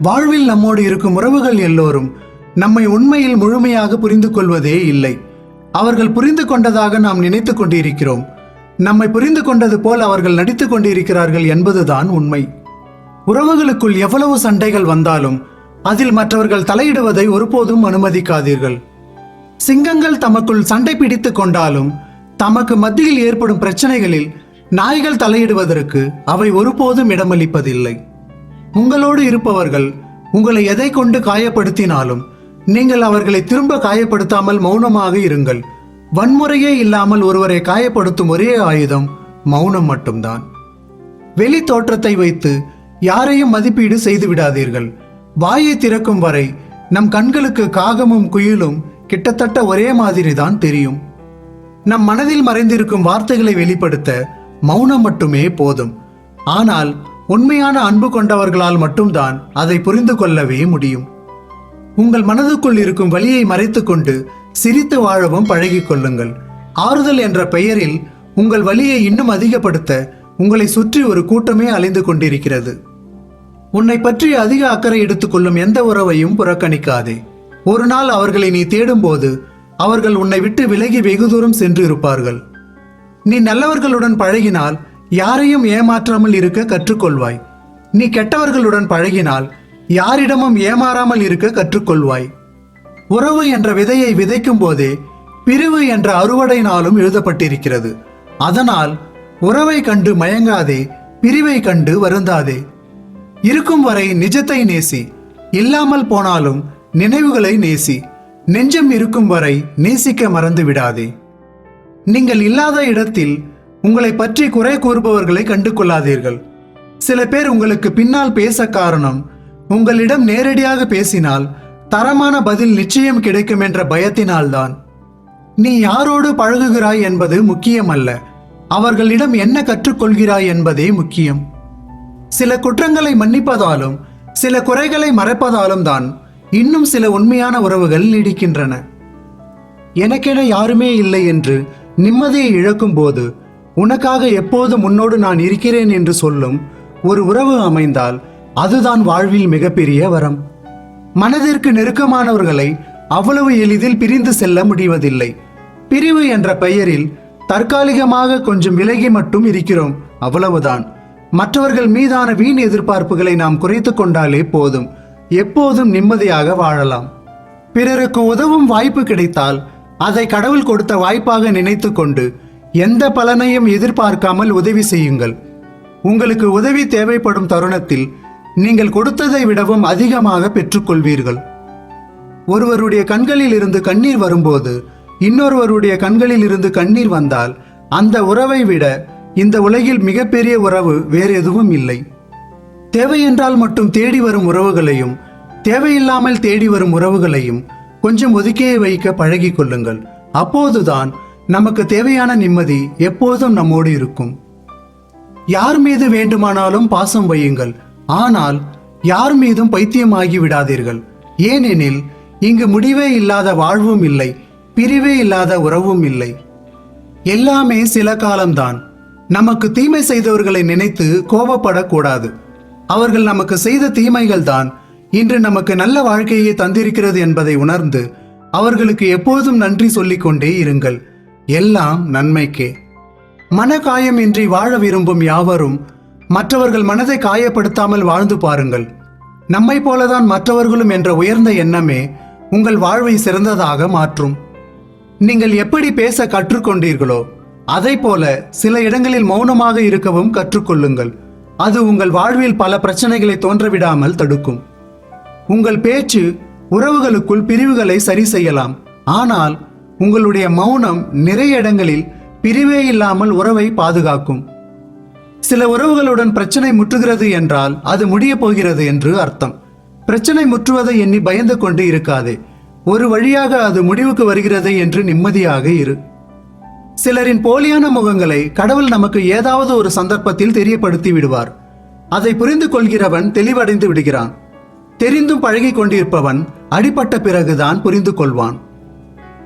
வாழ்வில் நம்மோடு இருக்கும் உறவுகள் எல்லோரும் நம்மை உண்மையில் முழுமையாக புரிந்து கொள்வதே இல்லை. அவர்கள் புரிந்து கொண்டதாக நாம் நினைத்து கொண்டிருக்கிறோம். நம்மை புரிந்து கொண்டது போல் அவர்கள் நடித்து கொண்டிருக்கிறார்கள் என்பதுதான் உண்மை. உறவுகளுக்குள் எவ்வளவு சண்டைகள் வந்தாலும் அதில் மற்றவர்கள் தலையிடுவதை ஒருபோதும் அனுமதிக்காதீர்கள். சிங்கங்கள் தமக்குள் சண்டை பிடித்து கொண்டாலும் தமக்கு மத்தியில் ஏற்படும் பிரச்சனைகளில் நாய்கள் தலையிடுவதற்கு அவை ஒருபோதும் இடமளிப்பதில்லை. உங்களோடு இருப்பவர்கள் உங்களை எதை கொண்டு காயப்படுத்தினாலும் நீங்கள் அவர்களை திரும்ப காயப்படுத்தாமல் மௌனமாக இருங்கள். வன்முறையே இல்லாமல் ஒருவரை காயப்படுத்தும் ஒரே ஆயுதம் மௌனம் மட்டும்தான். வெளி தோற்றத்தை வைத்து யாரையும் மதிப்பீடு செய்து விடாதீர்கள். வாயை திறக்கும் வரை நம் கண்களுக்கு காகமும் குயிலும் கிட்டத்தட்ட ஒரே மாதிரி தான் தெரியும். நம் மனதில் மறைந்திருக்கும் வார்த்தைகளை வெளிப்படுத்த மௌனம் மட்டுமே போதும். ஆனால் உண்மையான அன்பு கொண்டவர்களால் மட்டும்தான் அதை புரிந்து கொள்ளவே முடியும். உங்கள் மனதுக்குள் இருக்கும் வலியை மறைத்து கொண்டு சிரித்து வாழவும் பழகிக் கொள்ளுங்கள். ஆறுதல் என்ற பெயரில் உங்கள் வலியை இன்னும் அதிகப்படுத்த உங்களை சுற்றி ஒரு கூட்டமே அலைந்து கொண்டிருக்கிறது. உன்னை பற்றி அதிக அக்கறை எடுத்துக்கொள்ளும் எந்த உறவையும் புறக்கணிக்காதே. ஒரு நாள் அவர்களை நீ தேடும்போது அவர்கள் உன்னை விட்டு விலகி வெகு தூரம் சென்று இருப்பார்கள். நீ நல்லவர்களுடன் பழகினால் யாரையும் ஏமாற்றாமல் இருக்க கற்றுக்கொள்வாய். நீ கெட்டவர்களுடன் பழகினால் யாரிடமும் ஏமாறாமல் இருக்க கற்றுக்கொள்வாய். உறவு என்ற விதையை விதைக்கும் போதே பிரிவு என்ற அறுவடை நாளும் எழுதப்பட்டிருக்கிறது. அதனால் உறவை கண்டு மயங்காதே, பிரிவை கண்டு வருந்தாதே. இருக்கும் வரை நிஜத்தை நேசி, இல்லாமல் போனாலும் நினைவுகளை நேசி. நெஞ்சம் இருக்கும் வரை நேசிக்க மறந்து விடாதே. நீங்கள் இல்லாத இடத்தில் உங்களை பற்றி குறை கூறுபவர்களை கண்டு கொள்ளாதீர்கள். சில பேர் உங்களுக்கு பின்னால் பேச காரணம் உங்களிடம் நேரடியாக பேசினால் தரமான பதில் நிச்சயம் கிடைக்கும் என்ற பயத்தினால்தான். நீ யாரோடு பழகுகிறாய் என்பது முக்கியமல்ல, அவர்களிடம் என்ன கற்றுக்கொள்கிறாய் என்பதே முக்கியம். சில குற்றங்களை மன்னிப்பதாலும் சில குறைகளை மறைப்பதாலும் தான் இன்னும் சில உண்மையான உறவுகள் நீடிக்கின்றன. எனக்கென யாருமே இல்லை என்று நிம்மதியை இழக்கும் போது உனக்காக எப்போதும் உன்னோடு நான் இருக்கிறேன் என்று சொல்லும் ஒரு உறவு அமைந்தால் அதுதான் வாழ்வில் மிகப்பெரிய வரம். மனதிற்கு நெருக்கமானவர்களை அவ்வளவு எளிதில் பிரிந்து செல்ல முடிவதில்லை. பிரிவு என்ற பெயரில் தற்காலிகமாக கொஞ்சம் விலகி மட்டும் இருக்கிறோம், அவ்வளவுதான். மற்றவர்கள் மீதான வீண் எதிர்பார்ப்புகளை நாம் குறைத்து கொண்டாலே போதும். எப்போதும் நிம்மதியாக வாழலாம். பிறருக்கு உதவும் வாய்ப்பு கிடைத்தால் அதை கடவுள் கொடுத்த வாய்ப்பாக நினைத்து கொண்டு எந்த பலனையும் எதிர்பார்க்காமல் உதவி செய்யுங்கள். உங்களுக்கு உதவி தேவைப்படும் தருணத்தில் நீங்கள் கொடுத்ததை விடவும் அதிகமாக பெற்றுக்கொள்வீர்கள். ஒருவருடைய கண்களில் இருந்து கண்ணீர் வரும்போது இன்னொருவருடைய கண்களில் இருந்து கண்ணீர் வந்தால் அந்த உறவை விட இந்த உலகில் மிகப்பெரிய உறவு வேறு எதுவும் இல்லை. தேவையென்றால் மட்டும் தேடி வரும் உறவுகளையும் தேவையில்லாமல் தேடி வரும் உறவுகளையும் கொஞ்சம் ஒதுக்கியே வைக்க பழகி கொள்ளுங்கள். அப்போதுதான் நமக்கு தேவையான நிம்மதி எப்போதும் நம்மோடு இருக்கும். யார் மீது வேண்டுமானாலும் பாசம் வையுங்கள், ஆனால் யார் மீதும் பைத்தியமாகி விடாதீர்கள். ஏனெனில் இங்கு முடிவே இல்லாத வாழ்வும் இல்லை, பிரிவே இல்லாத உறவும் இல்லை. எல்லாமே சில காலம்தான். நமக்கு தீமை செய்தவர்களை நினைத்து கோபப்படக்கூடாது. அவர்கள் நமக்கு செய்த தீமைகள் தான் இன்று நமக்கு நல்ல வாழ்க்கையை தந்திருக்கிறது என்பதை உணர்ந்து அவர்களுக்கு எப்போதும் நன்றி சொல்லிக்கொண்டே இருங்கள். எல்லாம் நன்மைக்கே. மனக்காயமின்றி வாழ விரும்பும் யாவரும் மற்றவர்கள் மனதை காயப்படுத்தாமல் வாழ்ந்து பாருங்கள். நம்மை போலதான் மற்றவர்களும் என்ற உயர்ந்த எண்ணமே உங்கள் வாழ்வை சிறந்ததாக மாற்றும். நீங்கள் எப்படி பேச கற்றுக்கொண்டீர்களோ அதை போல சில இடங்களில் மௌனமாக இருக்கவும் கற்றுக்கொள்ளுங்கள். அது உங்கள் வாழ்வில் பல பிரச்சனைகளை தோன்றவிடாமல் தடுக்கும். உங்கள் பேச்சு உறவுகளுக்குள் பிரிவுகளை சரி செய்யலாம், ஆனால் உங்களுடைய மௌனம் நிறைய இடங்களில் பிரிவே இல்லாமல் உறவை பாதுகாக்கும். சில உறவுகளுடன் பிரச்சனை முற்றுகிறது என்றால் அது முடிய போகிறது என்று அர்த்தம். பிரச்சனை முற்றுவதை எண்ணி பயந்து கொண்டு இருக்காதே. ஒரு வழியாக அது முடிவுக்கு வருகிறது என்று நிம்மதியாக இரு. சிலரின் போலியான முகங்களை கடவுள் நமக்கு ஏதாவது ஒரு சந்தர்ப்பத்தில் தெரியப்படுத்தி விடுவார். அதை புரிந்து கொள்கிறவன் தெளிவடைந்து விடுகிறான். தெரிந்தும் பழகி கொண்டிருப்பவன் அடிபட்ட பிறகுதான் புரிந்து கொள்வான்.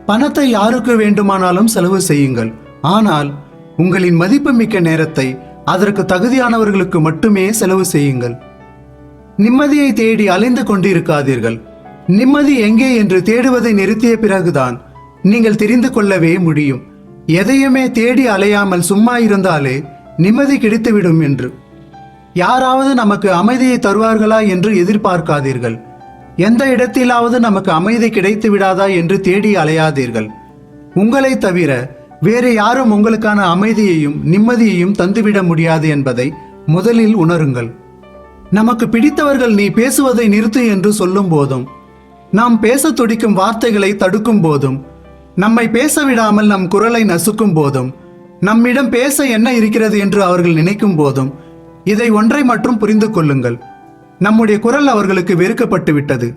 பணத்தை யாருக்கு வேண்டுமானாலும் செலவு செய்யுங்கள், ஆனால் உங்களின் மதிப்புமிக்க நேரத்தை அதற்கு தகுதியானவர்களுக்கு மட்டுமே செலவு செய்யுங்கள். நிம்மதியை தேடி அலைந்து கொண்டிருக்காதீர்கள். நிம்மதி எங்கே என்று தேடுவதை நிறுத்திய பிறகுதான் நீங்கள் தெரிந்து கொள்ளவே முடியும். எதையுமே தேடி அலையாமல் சும்மா இருந்தாலே நிம்மதி கிடைத்துவிடும் என்று. யாராவது நமக்கு அமைதியை தருவார்களா என்று எதிர்பார்க்காதீர்கள். எந்த இடத்திலாவது நமக்கு அமைதி கிடைத்து விடாதா என்று தேடி அலையாதீர்கள். உங்களை தவிர வேறு யாரும் உங்களுக்கான அமைதியையும் நிம்மதியையும் தந்துவிட முடியாது என்பதை முதலில் உணருங்கள். நமக்கு பிடித்தவர்கள் நீ பேசுவதை நிறுத்து என்று சொல்லும் போதும், நாம் பேச துடிக்கும் வார்த்தைகளை தடுக்கும் போதும், நம்மை பேச விடாமல் நம் குரலை நசுக்கும் போதும், நம்மிடம் பேச என்ன இருக்கிறது என்று அவர்கள் நினைக்கும் போதும், இதை ஒன்றை மட்டும் புரிந்து கொள்ளுங்கள். நம்முடைய குரல் அவர்களுக்கு வெறுக்கப்பட்டு விட்டது.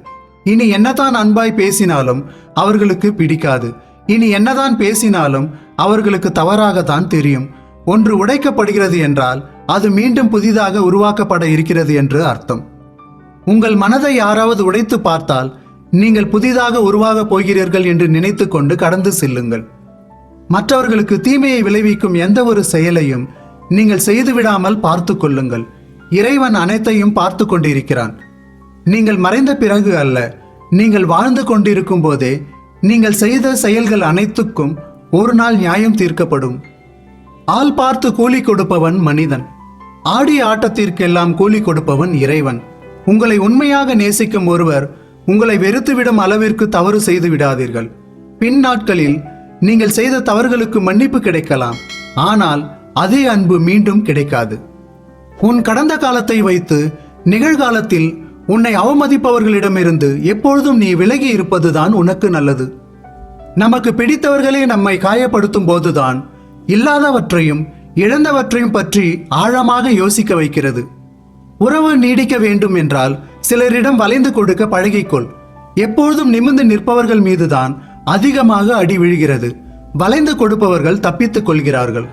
இனி என்னதான் அன்பாய் பேசினாலும் அவர்களுக்கு பிடிக்காது. இனி என்னதான் பேசினாலும் அவர்களுக்கு தவறாகத்தான் தெரியும். ஒன்று உடைக்கப்படுகிறது என்றால் அது மீண்டும் புதிதாக உருவாக்கப்பட இருக்கிறது என்று அர்த்தம். உங்கள் மனதை யாராவது உடைத்து பார்த்தால் நீங்கள் புதிதாக உருவாகப் போகிறீர்கள் என்று நினைத்து கொண்டு கடந்து செல்லுங்கள். மற்றவர்களுக்கு தீமையை விளைவிக்கும் எந்த ஒரு செயலையும் நீங்கள் செய்துவிடாமல் பார்த்து கொள்ளுங்கள். இறைவன் அனைத்தையும் பார்த்து கொண்டிருக்கிறான். நீங்கள் மறைந்த பிறகு அல்ல, நீங்கள் வாழ்ந்து கொண்டிருக்கும் போதே நீங்கள் செய்த செயல்கள் அனைத்துக்கும் ஒரு நாள் நியாயம் தீர்க்கப்படும். ஆள் பார்த்து கூலி கொடுப்பவன் மனிதன், ஆடிய ஆட்டத்திற்கெல்லாம் கூலி கொடுப்பவன் இறைவன். உங்களை உண்மையாக நேசிக்கும் ஒருவர் உங்களை வெறுத்துவிடும் அளவிற்கு தவறு செய்து விடாதீர்கள். பின் நாட்களில் நீங்கள் செய்த தவறுகளுக்கு மன்னிப்பு கிடைக்கலாம், ஆனால் அதே அன்பு மீண்டும் கிடைக்காது. உன் கடந்த காலத்தை வைத்து நிகழ்காலத்தில் உன்னை அவமதிப்பவர்களிடமிருந்து எப்பொழுதும் நீ விலகி இருப்பதுதான் உனக்கு நல்லது. நமக்கு பிடித்தவர்களே நம்மை காயப்படுத்தும் போதுதான் இல்லாதவற்றையும் இழந்தவற்றையும் பற்றி ஆழமாக யோசிக்க வைக்கிறது. உறவு நீடிக்க வேண்டும் என்றால் சிலரிடம் வளைந்து கொடுக்க பழகிக்கொள். எப்பொழுதும் நிமிர்ந்து நிற்பவர்கள் மீதுதான் அதிகமாக அடி விழுகிறது. வளைந்து கொடுப்பவர்கள் தப்பித்துக் கொள்கிறார்கள்.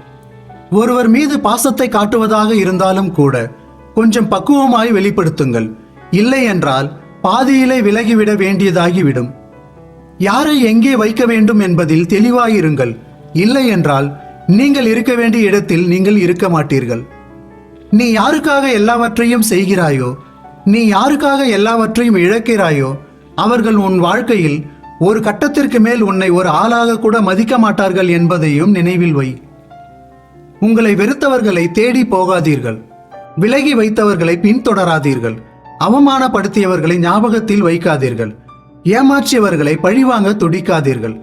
ஒருவர் மீது பாசத்தை காட்டுவதாக இருந்தாலும் கூட கொஞ்சம் பக்குவமாய் வெளிப்படுத்துங்கள். இல்லை என்றால் பாதியிலே விலகிவிட வேண்டியதாகிவிடும். யாரை எங்கே வைக்க வேண்டும் என்பதில் தெளிவாயிருங்கள். இல்லை என்றால் நீங்கள் இருக்க வேண்டிய இடத்தில் நீங்கள் இருக்க மாட்டீர்கள். நீ யாருக்காக எல்லாவற்றையும் செய்கிறாயோ, நீ யாருக்காக எல்லாவற்றையும் இழக்கிறாயோ, அவர்கள் உன் வாழ்க்கையில் ஒரு கட்டத்திற்கு மேல் உன்னை ஒரு ஆளாக கூட மதிக்க மாட்டார்கள் என்பதையும் நினைவில் வை. உங்களை வெறுத்தவர்களை தேடி போகாதீர்கள். விலகி வைத்தவர்களை பின்தொடராதீர்கள். அவமானப்படுத்தியவர்களை ஞாபகத்தில் வைக்காதீர்கள். ஏமாற்றியவர்களை பழிவாங்க துடிக்காதீர்கள்.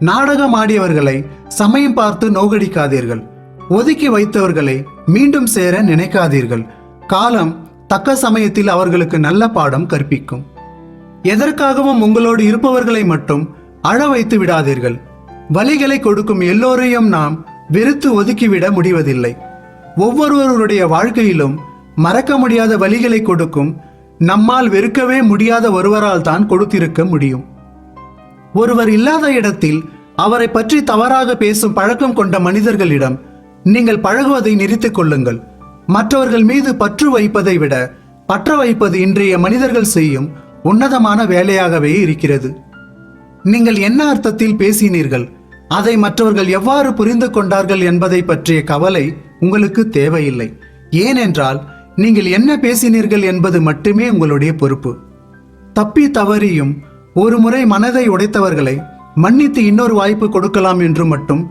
நாடகம் ஆடியவர்களை சமயம் பார்த்து நோகடிக்காதீர்கள். ஒதுக்கி வைத்தவர்களை மீண்டும் சேர நினைக்காதீர்கள். காலம் தக்க சமயத்தில் அவர்களுக்கு நல்ல பாடம் கற்பிக்கும். எதற்காகவும் உங்களோடு இருப்பவர்களை மட்டும் அழ வைத்து விடாதீர்கள். வலிகளை கொடுக்கும் எல்லோரையும் நாம் வெறுத்து ஒதுக்கிவிட முடிவதில்லை. ஒவ்வொருவருடைய வாழ்க்கையிலும் மறக்க முடியாத வலிகளை கொடுக்கும் நம்மால் வெறுக்கவே முடியாத ஒருவரால் தான் கொடுத்திருக்க முடியும். ஒருவர் இல்லாத இடத்தில் அவரை பற்றி தவறாக பேசும் பழக்கம் கொண்ட மனிதர்களிடம் நீங்கள் பழகுவதை நிறுத்திக் கொள்ளுங்கள். மற்றவர்கள் மீது பற்று வைப்பதை விட பற்ற வைப்பது இன்றைய மனிதர்கள் செய்யும் உன்னதமான வேலையாகவே இருக்கிறது. நீங்கள் என்ன அர்த்தத்தில் பேசினீர்கள், அதை மற்றவர்கள் எவ்வாறு புரிந்து கொண்டார்கள் என்பதை பற்றிய கவலை உங்களுக்கு தேவையில்லை. ஏனென்றால் நீங்கள் என்ன பேசினீர்கள் என்பது மட்டுமே உங்களுடைய பொறுப்பு. தப்பி தவறியும் ஒரு முறை மனதை உடைத்தவர்களை மன்னித்து இன்னொரு வாய்ப்பு கொடுக்கலாம் என்று மட்டும்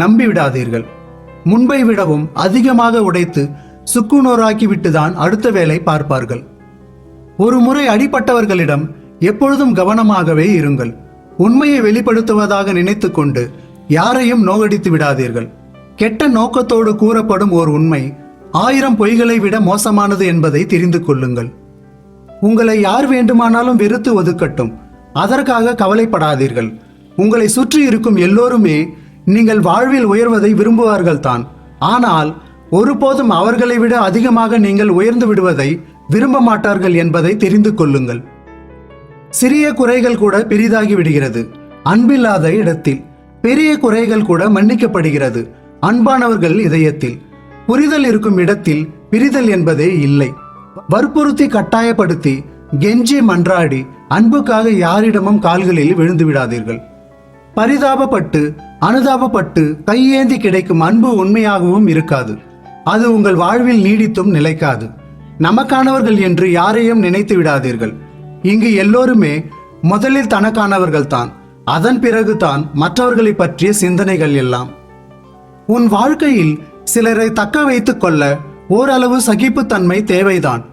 நம்பிவிடாதீர்கள். முன்பை விடவும் அதிகமாக உடைத்து சுக்குநூறாக்கிவிட்டுதான் அடுத்த வேலை பார்ப்பார்கள். ஒரு முறை அடிபட்டவர்களிடம் எப்பொழுதும் கவனமாகவே இருங்கள். உண்மையை வெளிப்படுத்துவதாக நினைத்து கொண்டு யாரையும் நோகடித்து விடாதீர்கள். கெட்ட நோக்கத்தோடு கூறப்படும் ஓர் உண்மை 1000 பொய்களை விட மோசமானது என்பதை தெரிந்து கொள்ளுங்கள். உங்களை யார் வேண்டுமானாலும் வெறுத்து ஒதுக்கட்டும், அதற்காக கவலைப்படாதீர்கள். உங்களை சுற்றி இருக்கும் எல்லோருமே நீங்கள் வாழ்வில் உயர்வதை விரும்புவார்கள் தான். ஆனால் ஒருபோதும் அவர்களை விட அதிகமாக நீங்கள் உயர்ந்து விடுவதை விரும்ப மாட்டார்கள் என்பதை தெரிந்து கொள்ளுங்கள். சிறிய குறைகள் கூட பெரிதாகி விடுகிறது அன்பில்லாத இடத்தில். பெரிய குறைகள் கூட மன்னிக்கப்படுகிறது அன்பானவர்கள் இதயத்தில். புரிதல் இருக்கும் இடத்தில் பிரிதல் என்பதே இல்லை. வற்புறுத்தி கட்டாயப்படுத்தி கெஞ்சி மன்றாடி அன்புக்காக யாரிடமும் கால்களில் விழுந்து விடாதீர்கள். பரிதாபப்பட்டு அனுதாபப்பட்டு கையேந்தி கிடைக்கும் அன்பு உண்மையாகவும் இருக்காது. அது உங்கள் வாழ்வில் நீடித்தும் நிலைக்காது. நமக்கானவர்கள் என்று யாரையும் நினைத்து விடாதீர்கள். இங்கு எல்லோருமே முதலில் தனக்கானவர்கள்தான், அதன் பிறகுதான் மற்றவர்களை பற்றிய சிந்தனைகள் எல்லாம். உன் வாழ்க்கையில் சிலரை தக்க வைத்துக் கொள்ள ஓரளவு சகிப்புத்தன்மை தேவைதான்.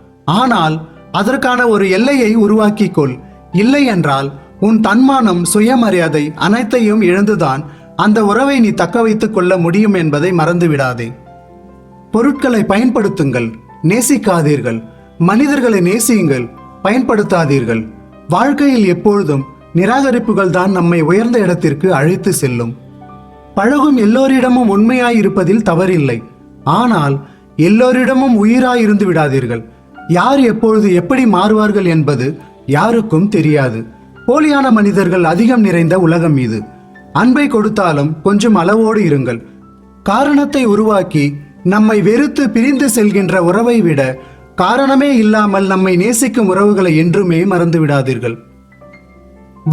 ஆனால் அதற்கான ஒரு எல்லையை உருவாக்கிக்கொள். இல்லை என்றால் உன் தன்மானம், சுயமரியாதை அனைத்தையும் இழந்துதான் அந்த உறவை நீ தக்க வைத்துக் கொள்ள முடியும் என்பதை மறந்துவிடாதே. பொருட்களை பயன்படுத்துங்கள், நேசிக்காதீர்கள். மனிதர்களை நேசியுங்கள், பயன்படுத்தாதீர்கள். வாழ்க்கையில் எப்பொழுதும் நிராகரிப்புகள் தான் நம்மை உயர்ந்த இடத்திற்கு அழைத்து செல்லும். பழகும் எல்லோரிடமும் உண்மையாயிருப்பதில் தவறில்லை. ஆனால் எல்லோரிடமும் உயிராயிருந்து விடாதீர்கள். யார் எப்பொழுது எப்படி மாறுவார்கள் என்பது யாருக்கும் தெரியாது. போலியான மனிதர்கள் அதிகம் நிறைந்த உலகம் இது. அன்பை கொடுத்தாலும் கொஞ்சம் அளவோடு இருங்கள். காரணத்தை உருவாக்கி நம்மை வெறுத்து பிரிந்து செல்கின்ற உறவை விட காரணமே இல்லாமல் நம்மை நேசிக்கும் உறவுகளை என்றுமே மறந்து விடாதீர்கள்.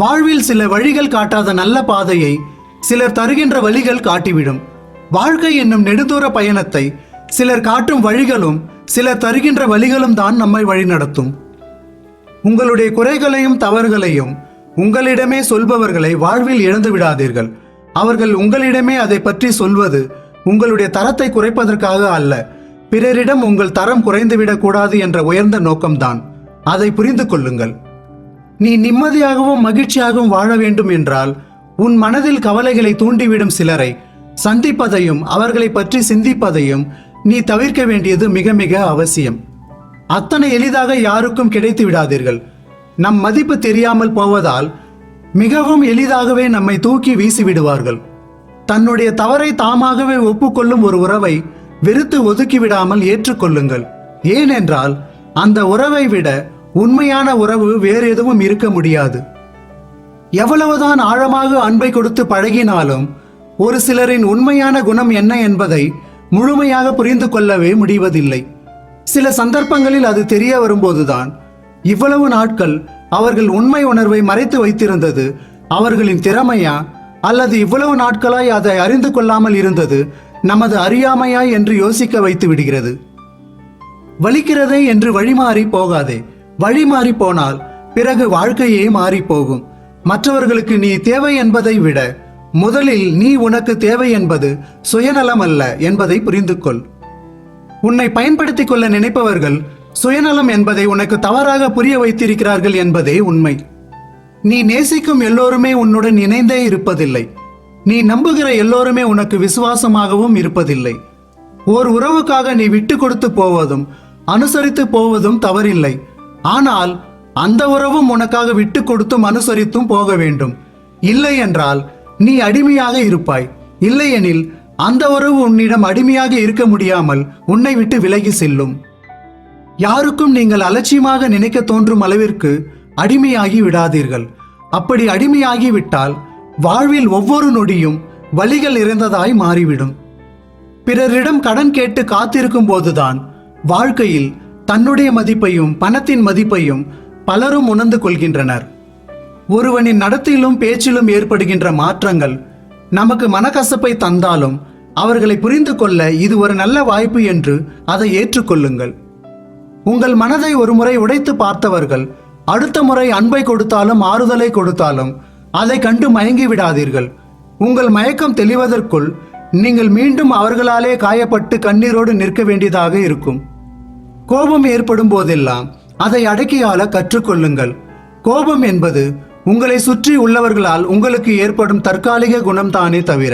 வாழ்வில் சில வழிகள் காட்டாத நல்ல பாதையை சிலர் தருகின்ற வழிகள் காட்டிவிடும். வாழ்க்கை என்னும் நெடுதூர பயணத்தை சிலர் காட்டும் வழிகளும் சிலர் தருகின்ற வழிகளும் தான் நம்மை வழிநடத்தும். உங்களுடைய குறைகளையும் தவறுகளையும் உங்களிடமே சொல்பவர்களை வாழ்வில் இழந்து விடாதீர்கள். அவர்கள் உங்களிடமே அதை பற்றி சொல்வது உங்களுடைய தரத்தை குறைப்பதற்காக அல்ல, பிறரிடம் உங்கள் தரம் குறைந்துவிடக் கூடாது என்ற உயர்ந்த நோக்கம்தான். அதை புரிந்து கொள்ளுங்கள். நீ நிம்மதியாகவும் மகிழ்ச்சியாகவும் வாழ வேண்டும் என்றால் உன் மனதில் கவலைகளை தூண்டிவிடும் சிலரை சந்திப்பதையும் அவர்களை பற்றி சிந்திப்பதையும் நீ தவிர்க்க வேண்டியது மிக மிக அவசியம். அத்தனை எளிதாக யாருக்கும் கிடைத்து விடாதீர்கள். நம் மதிப்பு தெரியாமல் போவதால் மிகவும் எளிதாகவே நம்மை தூக்கி வீசிவிடுவார்கள். தன்னுடைய தவறை தாமாகவே ஒப்புக்கொள்ளும் ஒரு உறவை வெறுத்து ஒதுக்கிவிடாமல் ஏற்றுக்கொள்ளுங்கள். ஏனென்றால் அந்த உறவை விட உண்மையான உறவு வேறு எதுவும் இருக்க முடியாது. எவ்வளவுதான் ஆழமாக அன்பை கொடுத்து பழகினாலும் ஒரு சிலரின் உண்மையான குணம் என்ன என்பதை முழுமையாக புரிந்து கொள்ளவே முடிவதில்லை. சில சந்தர்ப்பங்களில் அது தெரிய வரும்போதுதான் இவ்வளவு நாட்கள் அவர்கள் உண்மை உணர்வை மறைத்து வைத்திருந்தது அவர்களின் திறமையா, அல்லது இவ்வளவு நாட்களாய் அதை அறிந்து கொள்ளாமல் இருந்தது நமது அறியாமையா என்று யோசிக்க வைத்து விடுகிறது. வலிக்கிறதே என்று வழிமாறி போகாதே. வழிமாறி போனால் பிறகு வாழ்க்கையே மாறி போகும். மற்றவர்களுக்கு நீ தேவை என்பதை விட முதலில் நீ உனக்கு தேவை என்பது சுயநலம் அல்ல என்பதை புரிந்து கொள். உன்னை பயன்படுத்திக் கொள்ள நினைப்பவர்கள் சுயநலம் என்பதை உனக்கு தவறாக புரிய வைத்திருக்கிறார்கள் என்பதே உண்மை. நீ நேசிக்கும் எல்லோருமே உன்னுடன் இணைந்தே இருப்பதில்லை. நீ நம்புகிற எல்லோருமே உனக்கு விசுவாசமாகவும் இருப்பதில்லை. ஓர் உறவுக்காக நீ விட்டு கொடுத்து போவதும் அனுசரித்து போவதும் தவறில்லை. ஆனால் அந்த உறவும் உனக்காக விட்டு கொடுத்தும் அனுசரித்தும் போக வேண்டும். இல்லை என்றால் நீ அடிமையாக இருப்பாய். இல்லையெனில் அந்த உறவு உன்னிடம் அடிமையாக இருக்க முடியாமல் உன்னை விட்டு விலகி செல்லும். யாருக்கும் நீங்கள் அலட்சியமாக நினைக்க தோன்றும் அளவிற்கு அடிமையாகி விடாதீர்கள். அப்படி அடிமையாகி விட்டால் வாழ்வில் ஒவ்வொரு நொடியும் வலிகள் நிறைந்ததாய் மாறிவிடும். பிறரிடம் கடன் கேட்டு காத்திருக்கும் போதுதான் வாழ்க்கையில் தன்னுடைய மதிப்பையும் பணத்தின் மதிப்பையும் பலரும் உணர்ந்து கொள்கின்றனர். ஒருவனின் நடத்தையிலும் பேச்சிலும் ஏற்படுகின்ற மாற்றங்கள் நமக்கு மனக்கசப்பை தந்தாலும் அவர்களை புரிந்து கொள்ள இது ஒரு நல்ல வாய்ப்பு என்று அதை ஏற்றுக்கொள்ளுங்கள். உங்கள் மனதை ஒரு முறை உடைத்து பார்த்தவர்கள் அடுத்த முறை அன்பை கொடுத்தாலும் ஆறுதலை கொடுத்தாலும் அதை கண்டு மயங்கி விடாதீர்கள். உங்கள் மயக்கம் தெளிவதற்குள் நீங்கள் மீண்டும் அவர்களாலே காயப்பட்டு கண்ணீரோடு நிற்க வேண்டியதாக இருக்கும். கோபம் ஏற்படும் போதெல்லாம் அதை அடக்கியாள கற்றுக்கொள்ளுங்கள். கோபம் என்பது உங்களை சுற்றி உள்ளவர்களால் உங்களுக்கு ஏற்படும் தற்காலிக குணம்தானே தவிர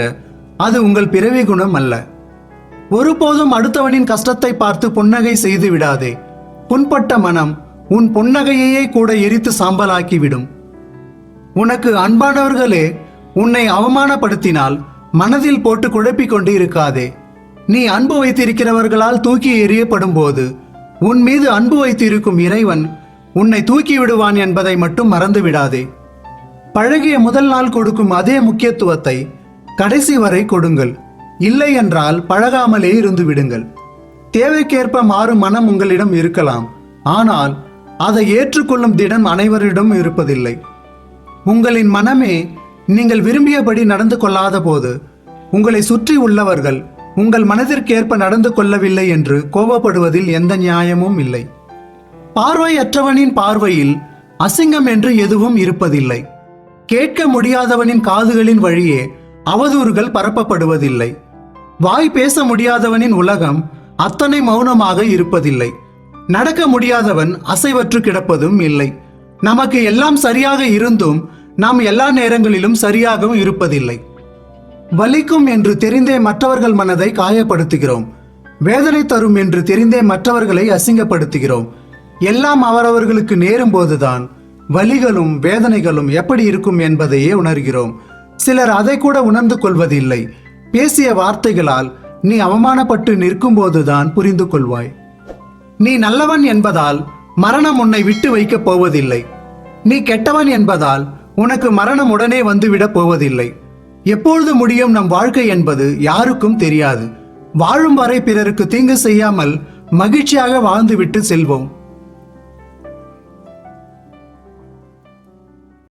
அது உங்கள் பிறவி குணம் அல்ல. ஒருபோதும் அடுத்தவனின் கஷ்டத்தை பார்த்து புன்னகை செய்து விடாதே. புண்பட்ட மனம் உன் புன்னகையே கூட எரித்து சாம்பலாக்கிவிடும். உனக்கு அன்பானவர்களே உன்னை அவமானப்படுத்தினால் மனதில் போட்டு குழப்பிக் கொண்டு இருக்காதே. நீ அன்பு வைத்திருக்கிறவர்களால் தூக்கி எறியப்படும் போது உன் மீது அன்பு வைத்திருக்கும் இறைவன் உன்னை தூக்கி விடுவான் என்பதை மட்டும் மறந்து விடாதே. பழகிய முதல் நாள் கொடுக்கும் அதே முக்கியத்துவத்தை கடைசி வரை கொடுங்கள். இல்லை என்றால் பழகாமலே இருந்து விடுங்கள். தேவைக்கேற்ப மாறும் மனம் உங்களிடம் இருக்கலாம், ஆனால் அதை ஏற்றுக்கொள்ளும் திடம் அனைவரிடம் இருப்பதில்லை. உங்களின் மனமே நீங்கள் விரும்பியபடி நடந்து கொள்ளாத போது உங்களை சுற்றி உள்ளவர்கள் உங்கள் மனதிற்கேற்ப நடந்து கொள்ளவில்லை என்று கோபப்படுவதில் எந்த நியாயமும் இல்லை. பார்வையற்றவனின் பார்வையில் அசிங்கம் என்று எதுவும் இருப்பதில்லை. கேட்க முடியாதவனின் காதுகளின் வழியே அவதூறுகள் பரப்பப்படுவதில்லை. வாய் பேச முடியாதவனின் உலகம் அத்தனை மௌனமாக இருப்பதில்லை. நடக்க முடியாதவன் அசைவற்று கிடப்பதும் இல்லை. நமக்கு எல்லாம் சரியாக இருந்தும் நாம் எல்லா நேரங்களிலும் சரியாகவும் இருப்பதில்லை. வலிக்கும் என்று தெரிந்தே மற்றவர்கள் மனதை காயப்படுத்துகிறோம். வேதனை தரும் என்று தெரிந்தே மற்றவர்களை அசிங்கப்படுத்துகிறோம். எல்லாம் அவரவர்களுக்கு நேரும் போதுதான் வலிகளும் வேதனைகளும் எப்படி இருக்கும் என்பதையே உணர்கிறோம். சிலர் அதை கூட உணர்ந்து கொள்வதில்லை. பேசிய வார்த்தைகளால் நீ அவமானப்பட்டு நிற்கும் போதுதான் புரிந்து கொள்வாய். நீ நல்லவன் என்பதால் மரணம் உன்னை விட்டு வைக்கப் போவதில்லை. நீ கெட்டவன் என்பதால் உனக்கு மரணம் உடனே வந்துவிடப் போவதில்லை. எப்பொழுது முடியும் நம் வாழ்க்கை என்பது யாருக்கும் தெரியாது. வாழும் வரை பிறருக்கு தீங்கு செய்யாமல் மகிழ்ச்சியாக வாழ்ந்துவிட்டு செல்வோம்.